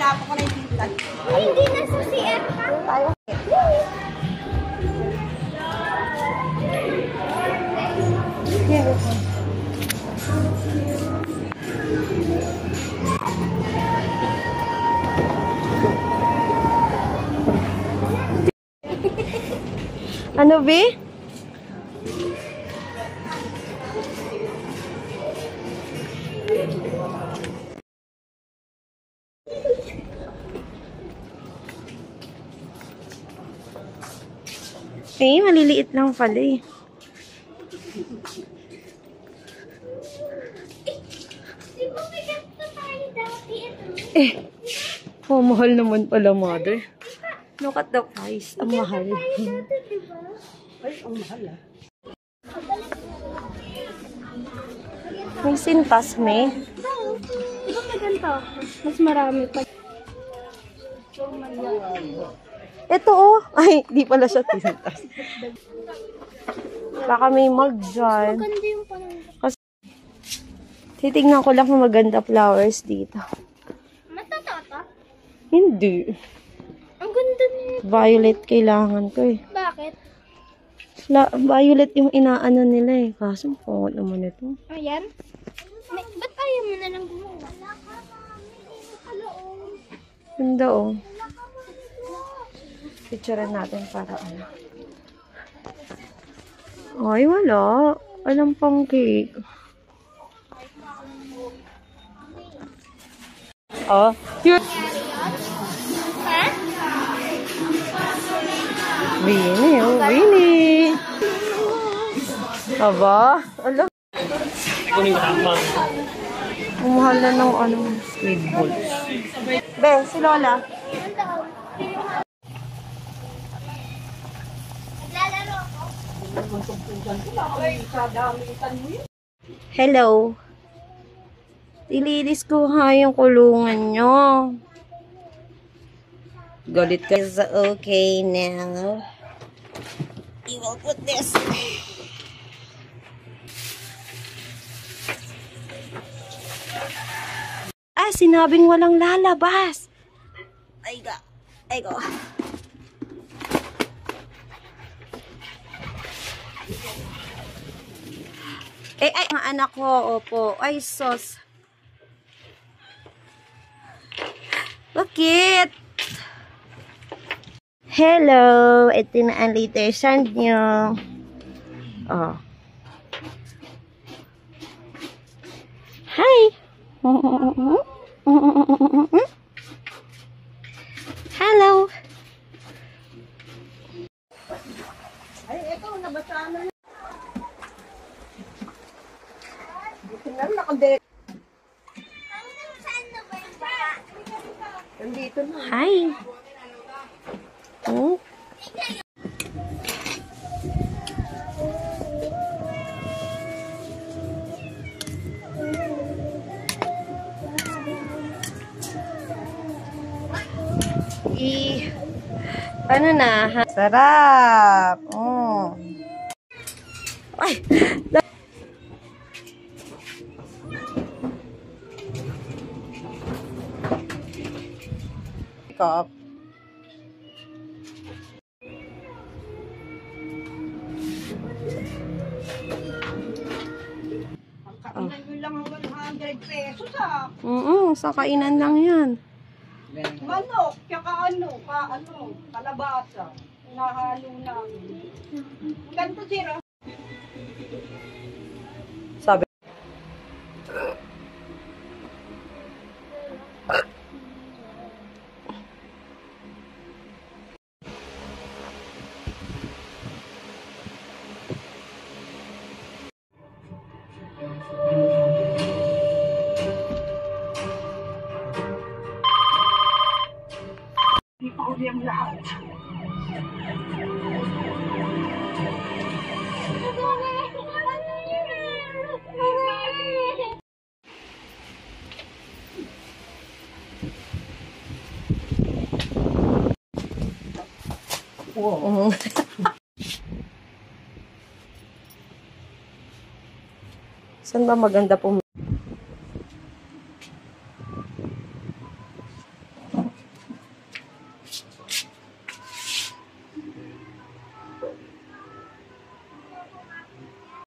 Hinapo ko na yung tinta. Hindi na sa CR pa. Tayo. Ano, be? Eh, maliliit lang pala eh. Di ba may ganito tayo dati ito? Eh, oh, mahal naman pala, mother. Look at the price. Ang mahal. Diba? Ay, ang mahal ah. May sintas, may. Di ba may ganito? Mas marami pa. Ito, oh. Ay, di pala siya sintas. Baka may mag dyan. Maganda yung parang. Titignan ko lang kung maganda flowers dito. Matatata? Hindi. Ang ganda niya. Violet kailangan ko eh. Bakit? Violet yung inaano nila eh. Kaso, pangot naman ito. Ayan. Ba't ayaw mo na lang gumawa? Wala ka namin. Ganda oh. Picturean natin para ano. Ay, wala. Walang pang cake. Oh, Ha? Winnie, oh, Winnie. Aba, alam. Umahal na ng ano, squid balls. Be, si Lola. Naglalaro ako. Hello. Ililis ko ha yung kulungan nyo. Galit ka sa okay now. You will put this. Ah, sinabing walang lalabas. Ay ga. Ay go. Eh, ay, ang anak ko, opo. Ay, sos. Bakit? Hello! Ito na ang later sand nyo. Oh. Hi! Hello! Ay, ito, nabasaan na. Dito na, nakadek. Saan na ba yung baka? Nandito na. Hi! Oh. Ano na? Ha? Sarap! Oh. Ay! Cup. Ang kainan nyo lang 100 pesos ah. Sa kainan lang yan. Manok, tsaka kalabasa. Nahalo namin. Ganito sira. Sabi. Hindi pa uli ang lahat. Wow. Saan ba maganda po?